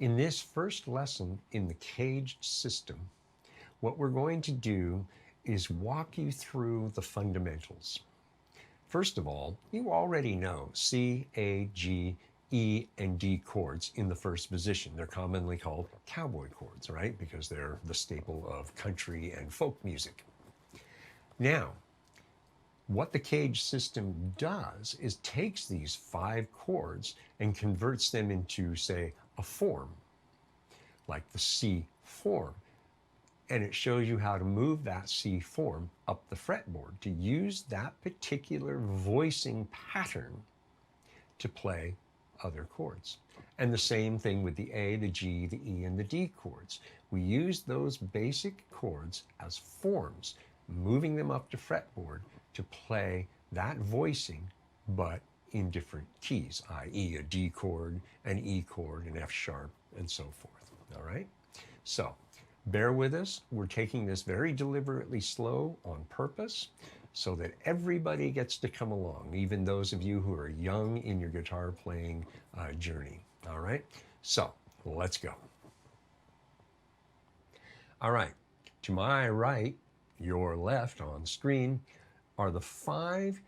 In this first lesson in the CAGED system, what we're going to do is walk you through the fundamentals. First of all, you already know C, A, G, E, and D chords in the first position. They're commonly called cowboy chords, right? Because they're the staple of country and folk music. Now, what the CAGED system does is takes these 5 chords and converts them into, say, a form, like the C form. And it shows you how to move that C form up the fretboard to use that particular voicing pattern to play other chords. And the same thing with the A, the G, the E, and the D chords. We use those basic chords as forms, moving them up to fretboard to play that voicing, but in different keys, i.e. a D chord, an E chord, an F sharp, and so forth. All right? So bear with us. We're taking this very deliberately slow on purpose so that everybody gets to come along, even those of you who are young in your guitar playing journey. All right? So let's go. All right. To my right, your left on screen, are the 5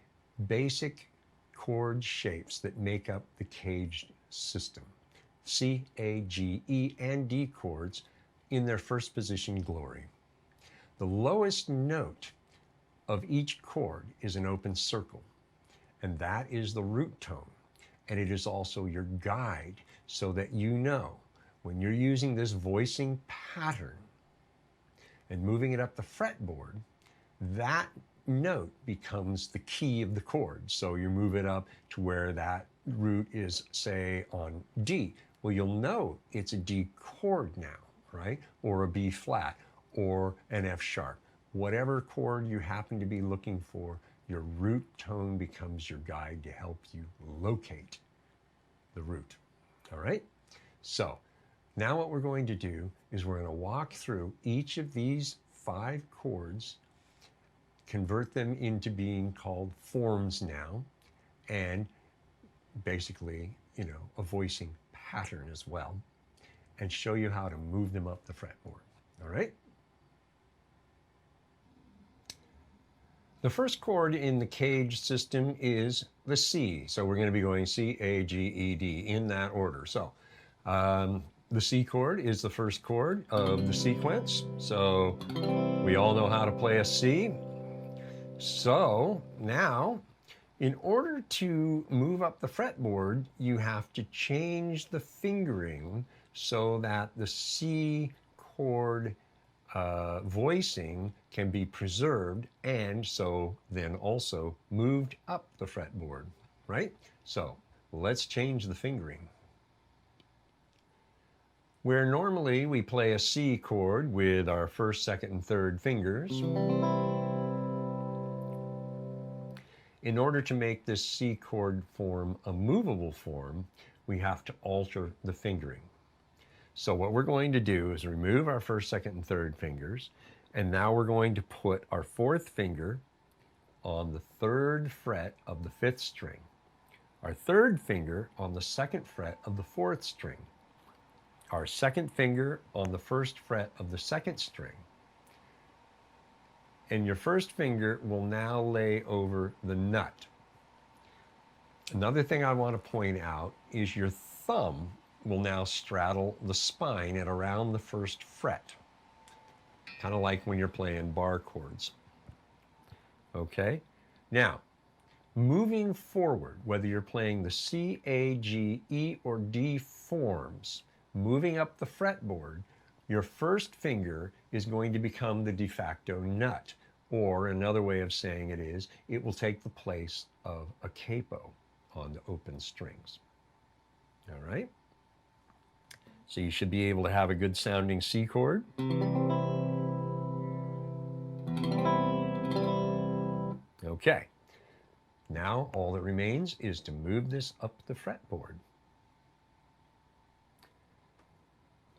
basic chord shapes that make up the CAGED system. C, A, G, E, and D chords in their first position glory. The lowest note of each chord is an open circle, and that is the root tone. And it is also your guide so that you know when you're using this voicing pattern and moving it up the fretboard, that note becomes the key of the chord. So you move it up to where that root is, say, on D. Well, you'll know it's a D chord now, right? Or a B flat, or an F sharp. Whatever chord you happen to be looking for, your root tone becomes your guide to help you locate the root. All right? So now what we're going to do is we're going to walk through each of these 5 chords, convert them into being called forms now, and basically, a voicing pattern as well, and show you how to move them up the fretboard. All right? The first chord in the CAGED system is the C. So we're going to be going C, A, G, E, D in that order. So the C chord is the first chord of the sequence. So we all know how to play a C. So now, in order to move up the fretboard, you have to change the fingering so that the C chord voicing can be preserved and so then also moved up the fretboard, right? So let's change the fingering. Where normally we play a C chord with our first, second, and third fingers, in order to make this C chord form a movable form, we have to alter the fingering. So what we're going to do is remove our first, second, and third fingers, and now we're going to put our 4th finger on the 3rd fret of the 5th string, our 3rd finger on the 2nd fret of the 4th string, our 2nd finger on the 1st fret of the 2nd string, and your 1st finger will now lay over the nut. Another thing I want to point out is your thumb will now straddle the spine at around the 1st fret, kind of like when you're playing bar chords. Okay? Now, moving forward, whether you're playing the C, A, G, E, or D forms, moving up the fretboard, your 1st finger is going to become the de facto nut, or another way of saying it is, it will take the place of a capo on the open strings. All right? So you should be able to have a good sounding C chord. Okay. Now all that remains is to move this up the fretboard.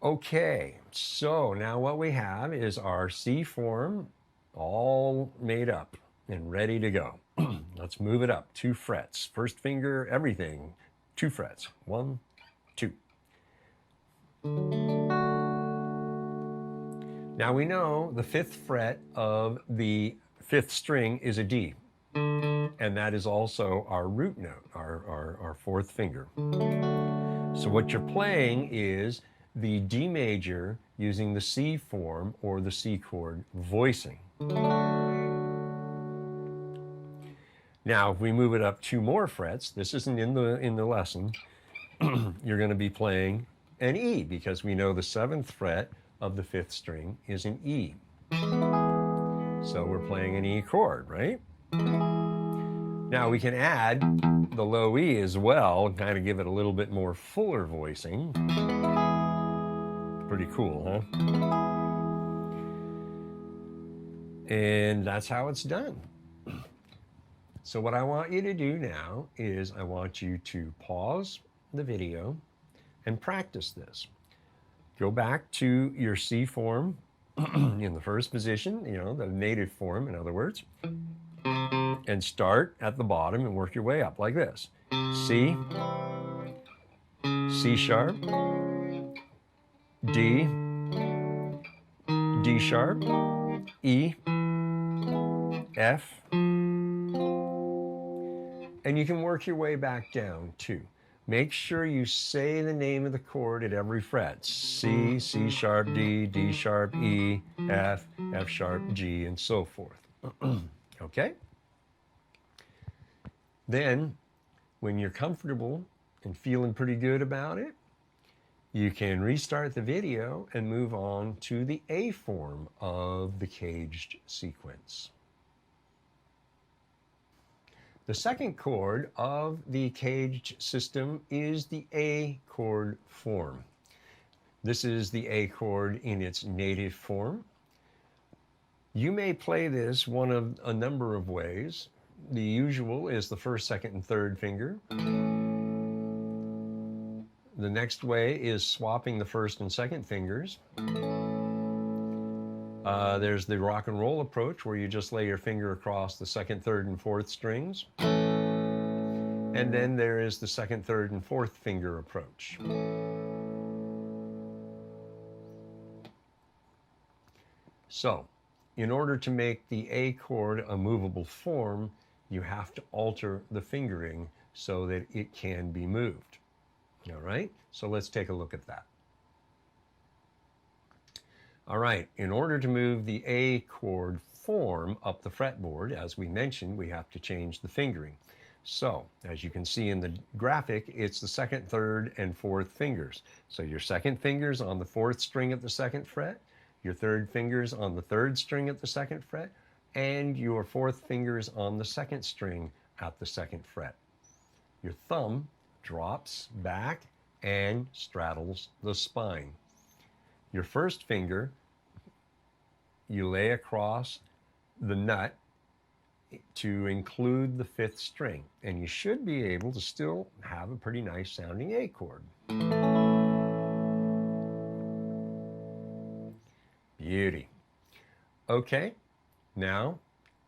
Okay, so now what we have is our C form all made up and ready to go. Let's move it up 2 frets. 1st finger, everything, 2 frets. 1, 2. Now we know the 5th fret of the 5th string is a D, and that is also our root note, our 4th finger. So what you're playing is the D major using the C form or the C chord voicing. Now, if we move it up 2 more frets, this isn't in the lesson, you're going to be playing an E, because we know the 7th fret of the 5th string is an E. So we're playing an E chord, right? Now we can add the low E as well and kind of give it a little bit more fuller voicing. Pretty cool, huh? And that's how it's done. So what I want you to do now is I want you to pause the video and practice this. Go back to your C form in the first position, you know, the native form, in other words, and start at the bottom and work your way up like this. C, C sharp, D, D sharp, E, F, and you can work your way back down too. Make sure you say the name of the chord at every fret. C, C sharp, D, D sharp, E, F, F sharp, G, and so forth. Okay? Then, when you're comfortable and feeling pretty good about it, you can restart the video and move on to the A form of the caged sequence. The second chord of the caged system is the A chord form. This is the A chord in its native form. You may play this one of a number of ways. The usual is the 1st, 2nd, and 3rd finger. The next way is swapping the 1st and 2nd fingers. There's the rock and roll approach, where you just lay your finger across the 2nd, 3rd, and 4th strings. And then there is the 2nd, 3rd, and 4th finger approach. So, in order to make the A chord a movable form, you have to alter the fingering so that it can be moved. All right, so let's take a look at that. All right, in order to move the A chord form up the fretboard, as we mentioned, we have to change the fingering. So, as you can see in the graphic, it's the 2nd, 3rd, and 4th fingers. So your 2nd finger's on the 4th string at the 2nd fret, your 3rd finger's on the 3rd string at the 2nd fret, and your 4th finger's on the 2nd string at the 2nd fret. Your thumb drops back and straddles the spine. Your 1st finger, you lay across the nut to include the 5th string, and you should be able to still have a pretty nice sounding A chord. Beauty. Okay, now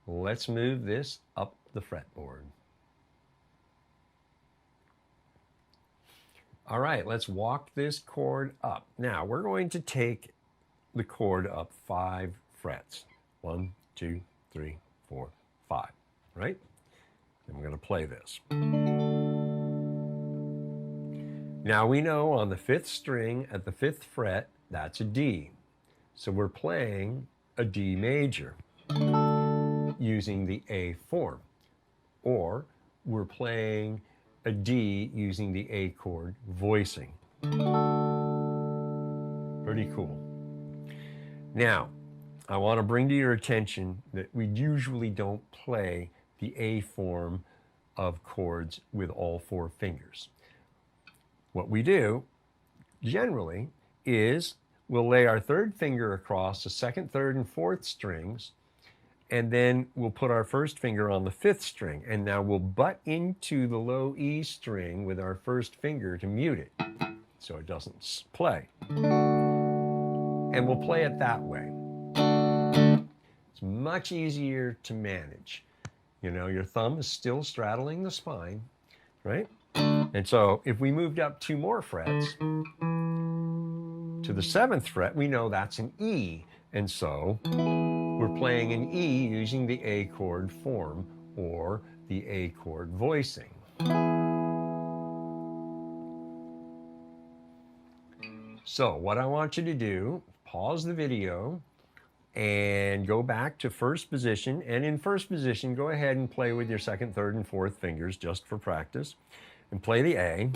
let's move this up the fretboard. All right, let's walk this chord up. Now, we're going to take the chord up 5 frets. 1, 2, 3, 4, 5, right? And we're going to play this. Now, we know on the 5th string at the 5th fret, that's a D. So we're playing a D major using the A form. Or we're playing a D using the A chord voicing. Pretty cool. Now, I want to bring to your attention that we usually don't play the A form of chords with all 4 fingers. What we do, generally, is we'll lay our 3rd finger across the 2nd, 3rd, and 4th strings, and then we'll put our 1st finger on the 5th string, and now we'll butt into the low E string with our 1st finger to mute it, so it doesn't play. And we'll play it that way. It's much easier to manage. You know, your thumb is still straddling the spine, right? And so if we moved up 2 more frets, to the 7th fret, we know that's an E. And so we're playing an E using the A chord form or the A chord voicing. So what I want you to do, pause the video and go back to first position. And in first position, go ahead and play with your 2nd, 3rd, and 4th fingers just for practice. And play the A.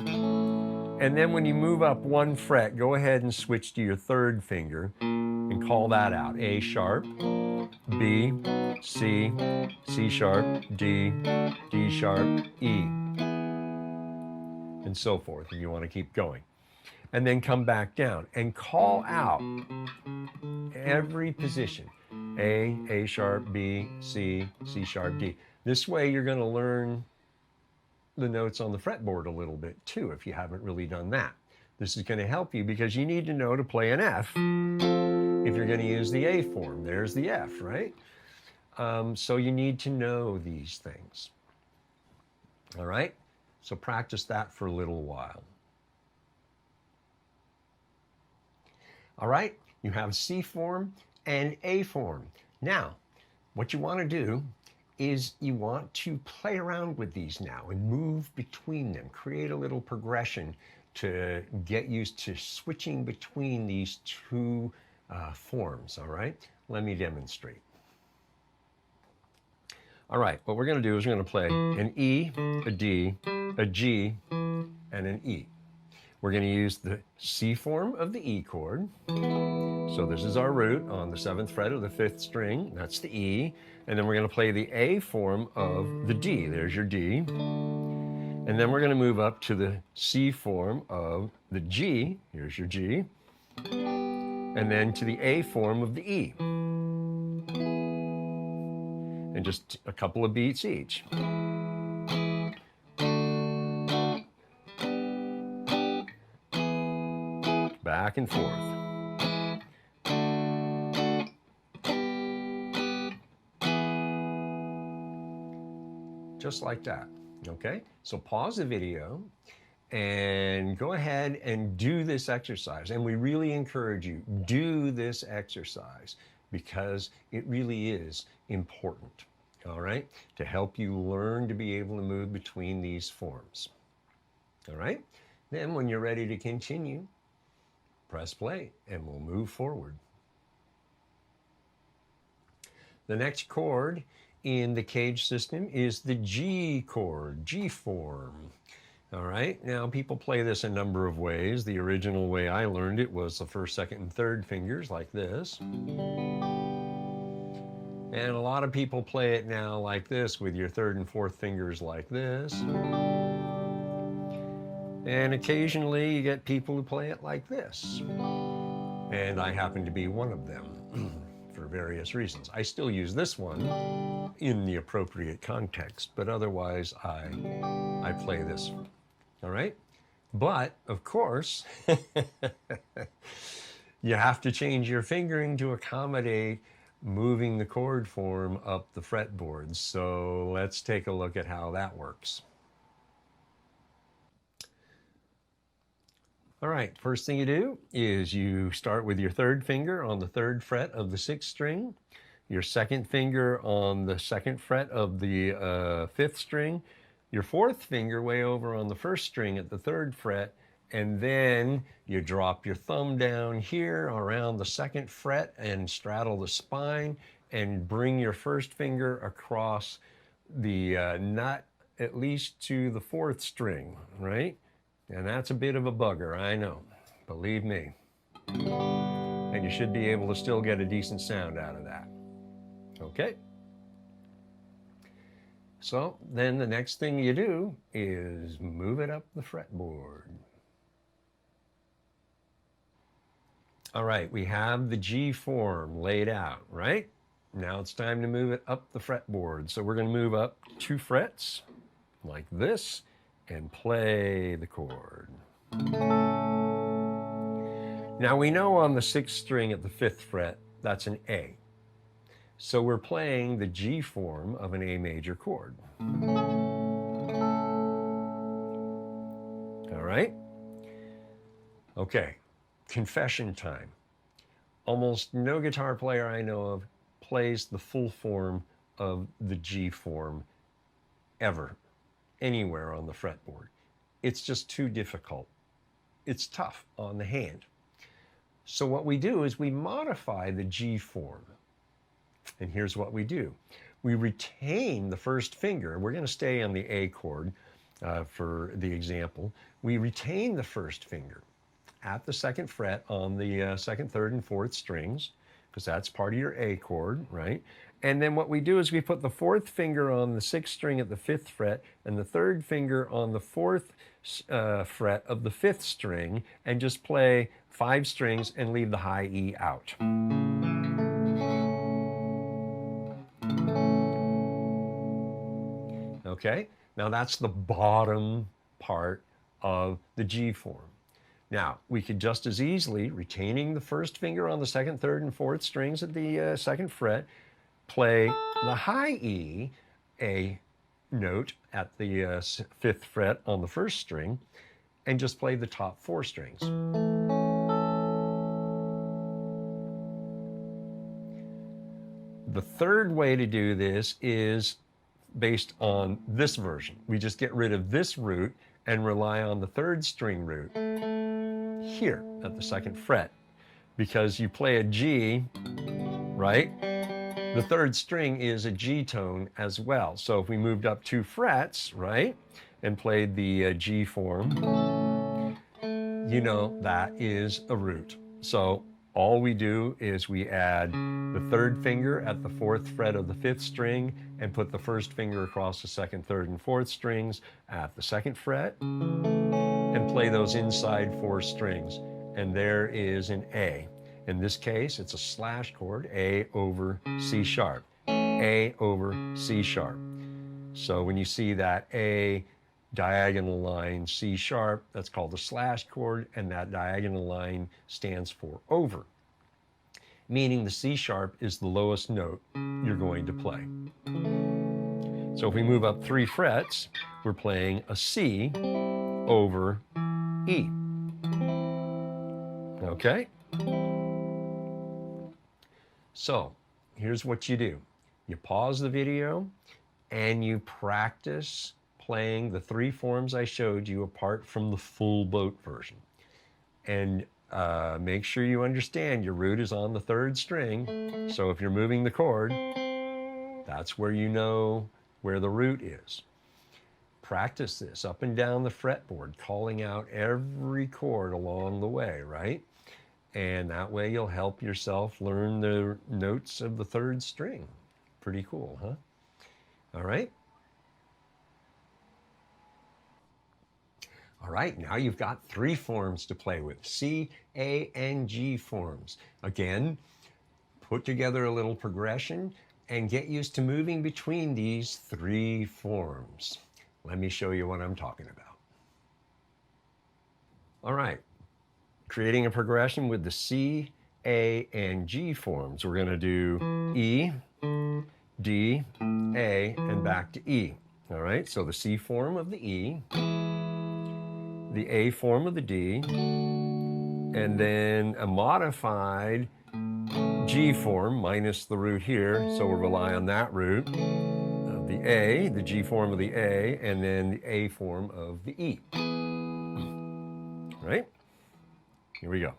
And then when you move up 1 fret, go ahead and switch to your 3rd finger and call that out. A sharp, B, C, C sharp, D, D sharp, E, and so forth, if you want to keep going. And then come back down and call out every position. A sharp, B, C, C sharp, D. This way you're going to learn the notes on the fretboard a little bit too, if you haven't really done that. This is going to help you because you need to know to play an F if you're going to use the A form. There's the F, right? So you need to know these things. All right? So practice that for a little while. All right? You have C form and A form. Now, what you want to do is you want to play around with these now and move between them. Create a little progression to get used to switching between these two forms, all right? Let me demonstrate. All right, what we're going to do is we're going to play an E, a D, a G, and an E. We're going to use the C form of the E chord. So this is our root on the 7th fret of the 5th string. That's the E. And then we're going to play the A form of the D. There's your D. And then we're going to move up to the C form of the G. Here's your G. And then to the A form of the E. And just a couple of beats each. Back and forth. Just like that, okay? So pause the video and go ahead and do this exercise. And we really encourage you, do this exercise because it really is important, all right? To help you learn to be able to move between these forms, all right? Then when you're ready to continue, press play and we'll move forward. The next chord in the CAGED system is the G chord, G form. All right, now people play this a number of ways. The original way I learned it was the 1st, 2nd, and 3rd fingers like this. And a lot of people play it now like this with your 3rd and 4th fingers like this. And occasionally you get people who play it like this. And I happen to be one of them for various reasons. I still use this one in the appropriate context, but otherwise I play this, all right? But, of course, you have to change your fingering to accommodate moving the chord form up the fretboard. So let's take a look at how that works. All right, first thing you do is you start with your 3rd finger on the 3rd fret of the 6th string, your 2nd finger on the 2nd fret of the 5th string, your 4th finger way over on the 1st string at the 3rd fret, and then you drop your thumb down here around the 2nd fret and straddle the spine and bring your 1st finger across the nut at least to the 4th string, right? And that's a bit of a bugger, I know, believe me. And you should be able to still get a decent sound out of that. Okay? So then the next thing you do is move it up the fretboard. All right, we have the G form laid out, right? Now it's time to move it up the fretboard. So we're going to move up 2 frets like this and play the chord. Now we know on the 6th string at the 5th fret, that's an A. So we're playing the G form of an A major chord. All right? Okay, confession time. Almost no guitar player I know of plays the full form of the G form ever, anywhere on the fretboard. It's just too difficult. It's tough on the hand. So what we do is we modify the G form. And here's what we do. We retain the first finger. We're going to stay on the A chord for the example. We retain the first finger at the second fret on the second, third, and fourth strings, because that's part of your A chord, right? And then what we do is we put the fourth finger on the sixth string at the fifth fret and the third finger on the fourth fret of the fifth string, and just play 5 strings and leave the high E out. Okay, now that's the bottom part of the G form. Now, we could just as easily, retaining the first finger on the second, third, and fourth strings at the second fret, play the high E, A note at the fifth fret on the first string, and just play the top 4 strings. The third way to do this is based on this version. We just get rid of this root and rely on the third string root here at the second fret, because you play a G, right? The third string is a G tone as well. So if we moved up 2 frets, right, and played the G form, you know that is a root. So all we do is we add the third finger at the fourth fret of the fifth string and put the first finger across the second, third, and fourth strings at the second fret and play those inside 4 strings. And there is an A. In this case, it's a slash chord, A over C sharp, A over C sharp. So when you see that A diagonal line C sharp, that's called a slash chord, and that diagonal line stands for over, meaning the C sharp is the lowest note you're going to play. So if we move up 3 frets, we're playing a C over E. Okay? So here's what you do. You pause the video and you practice playing the 3 forms I showed you apart from the full boat version. And make sure you understand your root is on the third string. So if you're moving the chord, that's where you know where the root is. Practice this up and down the fretboard, calling out every chord along the way, right? And that way you'll help yourself learn the notes of the third string. Pretty cool, huh? All right. All right, now you've got 3 forms to play with, C, A, and G forms. Again, put together a little progression and get used to moving between these 3 forms. Let me show you what I'm talking about. All right, creating a progression with the C, A, and G forms. We're going to do E, D, A, and back to E. All right, so the C form of the E, the A form of the D, and then a modified G form minus the root here, so we'll rely on that root, the A, the G form of the A, and then the A form of the E. Right? Here we go.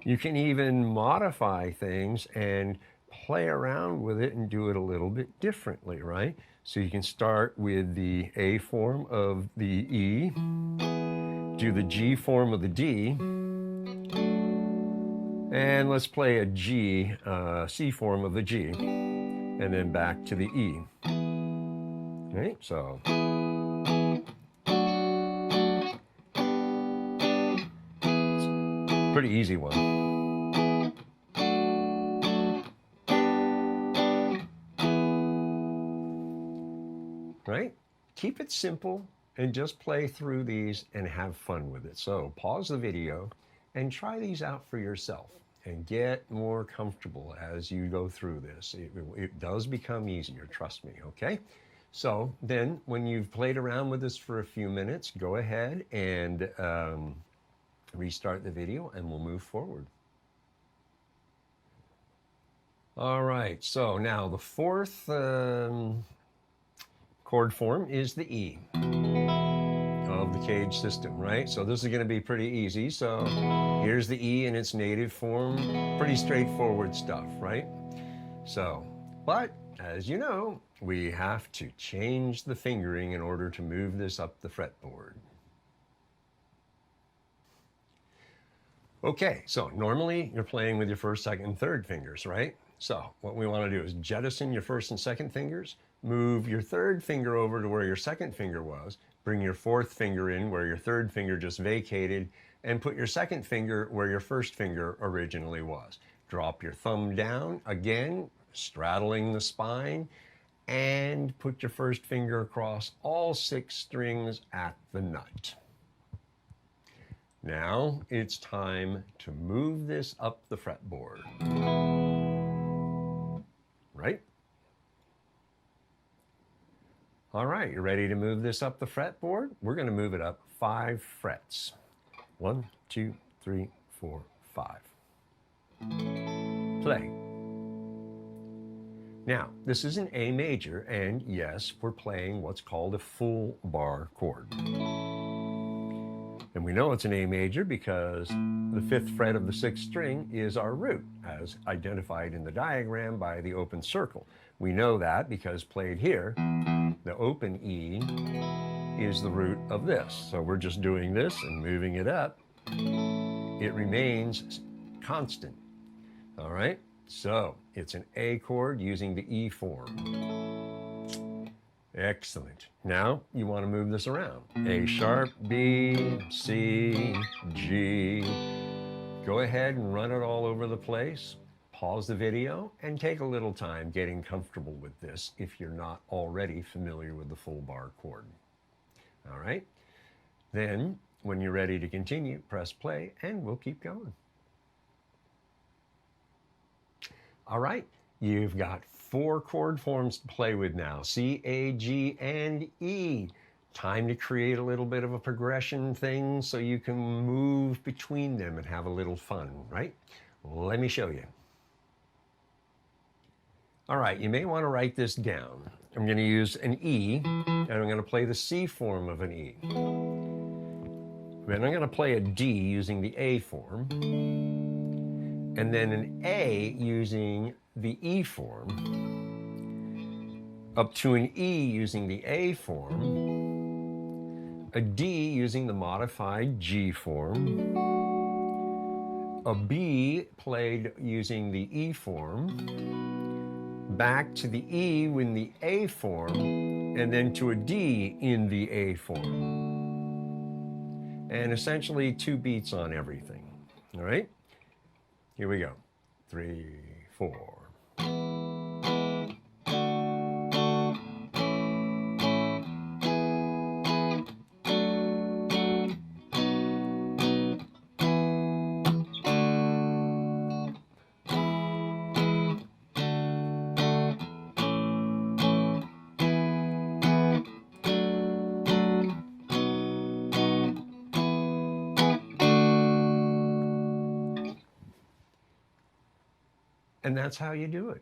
You can even modify things and play around with it and do it a little bit differently, right? So you can start with the A form of the E, do the G form of the D, and let's play a G, C form of the G, and then back to the E. Right? So. Pretty easy one. Right? Keep it simple and just play through these and have fun with it. So pause the video and try these out for yourself and get more comfortable as you go through this. It does become easier, trust me, okay? So then when you've played around with this for a few minutes, go ahead and restart the video and we'll move forward. All right, so now the fourth chord form is the E of the CAGED system, right? So this is going to be pretty easy. So here's the E in its native form. Pretty straightforward stuff, right? So, but as you know, we have to change the fingering in order to move this up the fretboard. Okay, so normally you're playing with your first, second, and third fingers, right? So what we want to do is jettison your first and second fingers, move your third finger over to where your second finger was, bring your fourth finger in where your third finger just vacated, and put your second finger where your first finger originally was. Drop your thumb down, again, straddling the spine, and put your first finger across all 6 strings at the nut. Now it's time to move this up the fretboard. Right? All right, you ready to move this up the fretboard? We're going to move it up 5 frets. 1, 2, 3, 4, 5. Play. Now, this is an A major, and yes, we're playing what's called a full bar chord. And we know it's an A major because the 5th fret of the 6th string is our root, as identified in the diagram by the open circle. We know that because played here, the open E is the root of this. So we're just doing this and moving it up. It remains constant. All right? So it's an A chord using the E form. Excellent. Now you want to move this around. A sharp, B, C, G. Go ahead and run it all over the place. Pause the video and take a little time getting comfortable with this if you're not already familiar with the full bar chord. All right? Then, when you're ready to continue, press play and we'll keep going. All right, you've got 4 chord forms to play with now, C, A, G, and E. Time to create a little bit of a progression thing so you can move between them and have a little fun, right? Let me show you. All right, you may want to write this down. I'm going to use an E, and I'm going to play the C form of an E. Then I'm going to play a D using the A form, and then an A using the E form, up to an E using the A form, a D using the modified G form, a B played using the E form, back to the E in the A form, and then to a D in the A form. And essentially 2 beats on everything. All right? Here we go. 3, 4. And that's how you do it.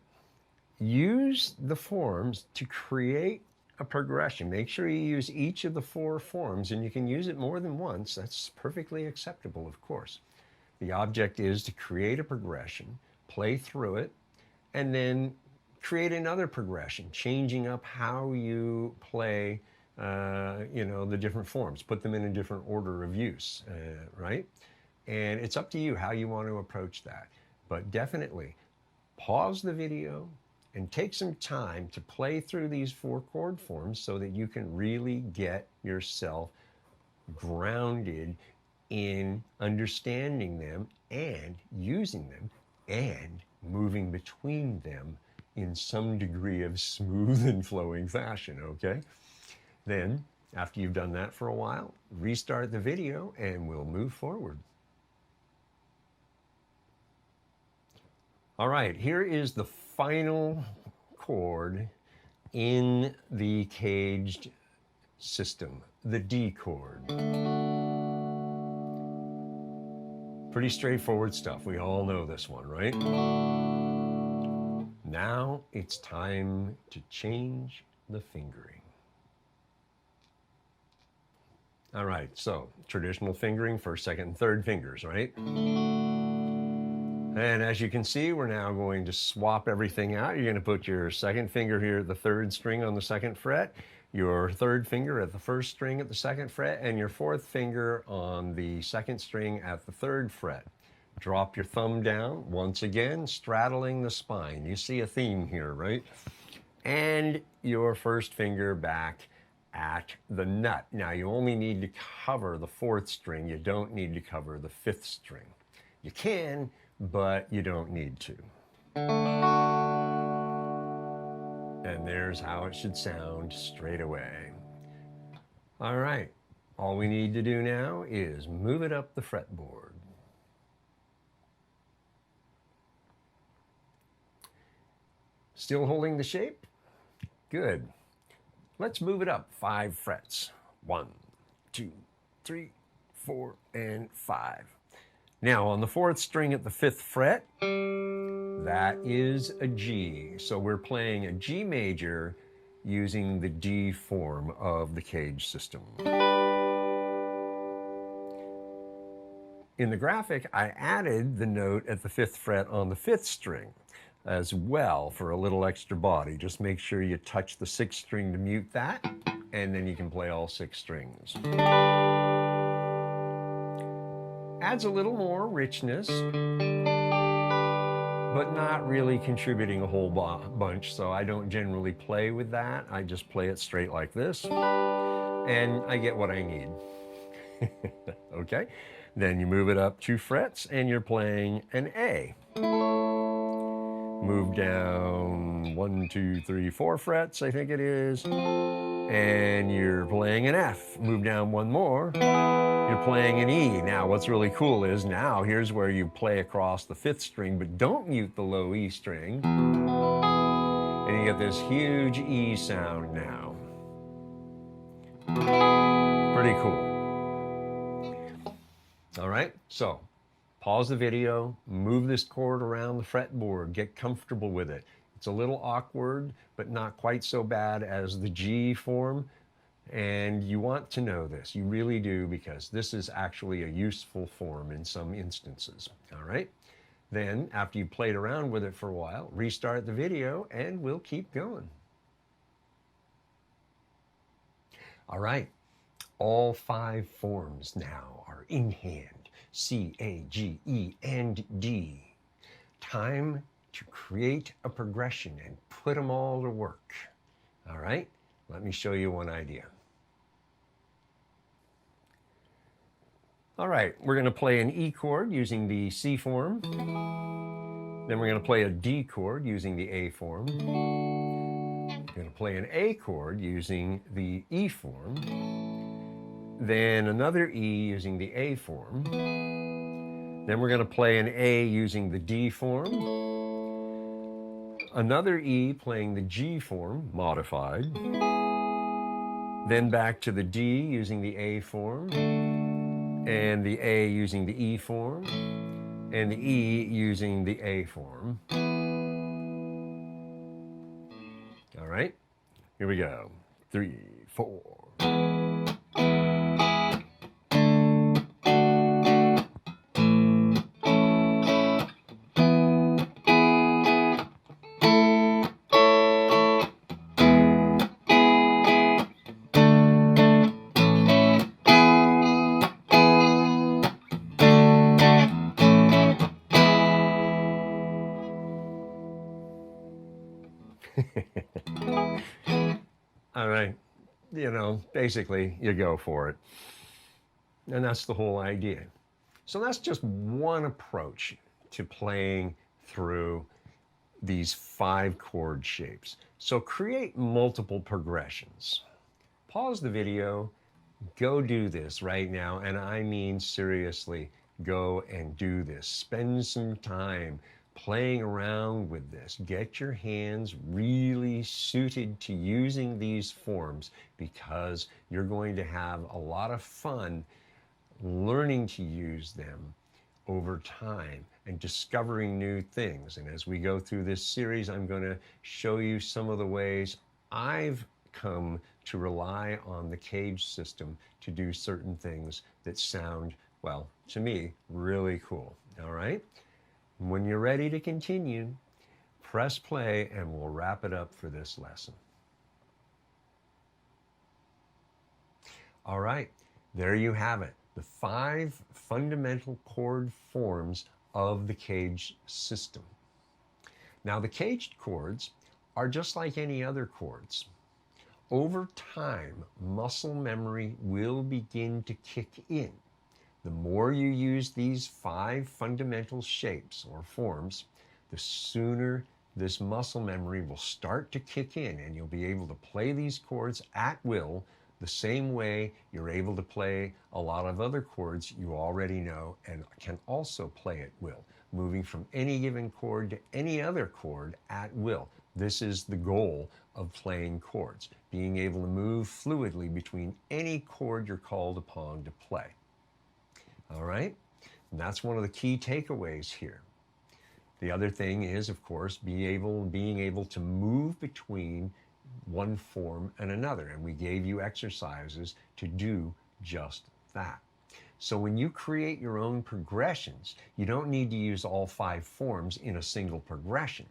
Use the forms to create a progression. Make sure you use each of the 4 forms, and you can use it more than once. That's perfectly acceptable, of course. The object is to create a progression, play through it, and then create another progression, changing up how you play the different forms. Put them in a different order of use, right? And it's up to you how you want to approach that. But definitely, pause the video and take some time to play through these 4 chord forms so that you can really get yourself grounded in understanding them and using them and moving between them in some degree of smooth and flowing fashion, okay? Then, after you've done that for a while, restart the video and we'll move forward. All right, here is the final chord in the caged system, the D chord. Pretty straightforward stuff. We all know this one, right? Now it's time to change the fingering. All right, so traditional fingering, first, second, and third fingers, right? And as you can see, we're now going to swap everything out. You're going to put your second finger here at the third string on the second fret, your third finger at the first string at the second fret, and your fourth finger on the second string at the third fret. Drop your thumb down, once again, straddling the spine. You see a theme here, right? And your first finger back at the nut. Now, you only need to cover the fourth string. You don't need to cover the fifth string. You can, but you don't need to. And there's how it should sound straight away. All right, all we need to do now is move it up the fretboard. Still holding the shape? Good. Let's move it up 5 frets. 1, 2, 3, 4, and 5. Now on the fourth string at the 5th fret, that is a G. So we're playing a G major using the D form of the CAGED system. In the graphic, I added the note at the 5th fret on the 5th string as well for a little extra body. Just make sure you touch the 6th string to mute that, and then you can play all 6 strings. Adds a little more richness, but not really contributing a whole bunch, so I don't generally play with that. I just play it straight like this, and I get what I need. Okay? Then you move it up 2 frets, and you're playing an A. Move down 1, 2, 3, 4 frets, I think it is, and you're playing an F. Move down 1 more, you're playing an E. Now, what's really cool is now here's where you play across the 5th string, but don't mute the low E string, and you get this huge E sound now. Pretty cool. All right, so pause the video, move this chord around the fretboard, get comfortable with it. It's a little awkward, but not quite so bad as the G form. And you want to know this, you really do, because this is actually a useful form in some instances. All right, then after you've played around with it for a while, restart the video and we'll keep going. All right, all 5 forms now are in hand. C, A, G, E, and D. Time to create a progression and put them all to work. All right, let me show you one idea. All right, we're going to play an E chord using the C form. Then we're going to play a D chord using the A form. We're going to play an A chord using the E form. Then another E using the A form. Then we're going to play an A using the D form. Another E playing the G form, modified. Then back to the D using the A form. And the A using the E form. And the E using the A form. All right, here we go. 3, 4. All right, you know, basically you go for it. And that's the whole idea. So that's just one approach to playing through these 5 chord shapes. So create multiple progressions. Pause the video, go do this right now, and I mean seriously, go and do this. Spend some time playing around with this. Get your hands really suited to using these forms, because you're going to have a lot of fun learning to use them over time and discovering new things. And as we go through this series, I'm going to show you some of the ways I've come to rely on the CAGED system to do certain things that sound, well, to me, really cool. All right? When you're ready to continue, press play and we'll wrap it up for this lesson. All right, there you have it. The 5 fundamental chord forms of the CAGED system. Now, the CAGED chords are just like any other chords. Over time, muscle memory will begin to kick in. The more you use these 5 fundamental shapes or forms, the sooner this muscle memory will start to kick in, and you'll be able to play these chords at will, the same way you're able to play a lot of other chords you already know and can also play at will, moving from any given chord to any other chord at will. This is the goal of playing chords, being able to move fluidly between any chord you're called upon to play. All right? And that's one of the key takeaways here. The other thing is, of course, being able to move between one form and another. And we gave you exercises to do just that. So when you create your own progressions, you don't need to use all 5 forms in a single progression.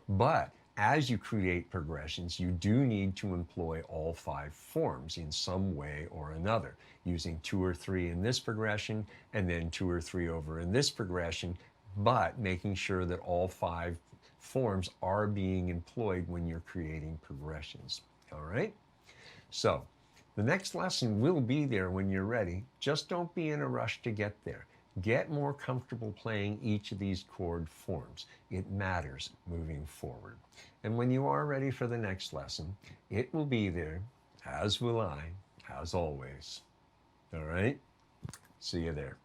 But as you create progressions, you do need to employ all 5 forms in some way or another, using 2 or 3 in this progression and then 2 or 3 over in this progression, but making sure that all 5 forms are being employed when you're creating progressions. All right? So the next lesson will be there when you're ready. Just don't be in a rush to get there. Get more comfortable playing each of these chord forms. It matters moving forward. And when you are ready for the next lesson, it will be there, as will I, as always. All right? See you there.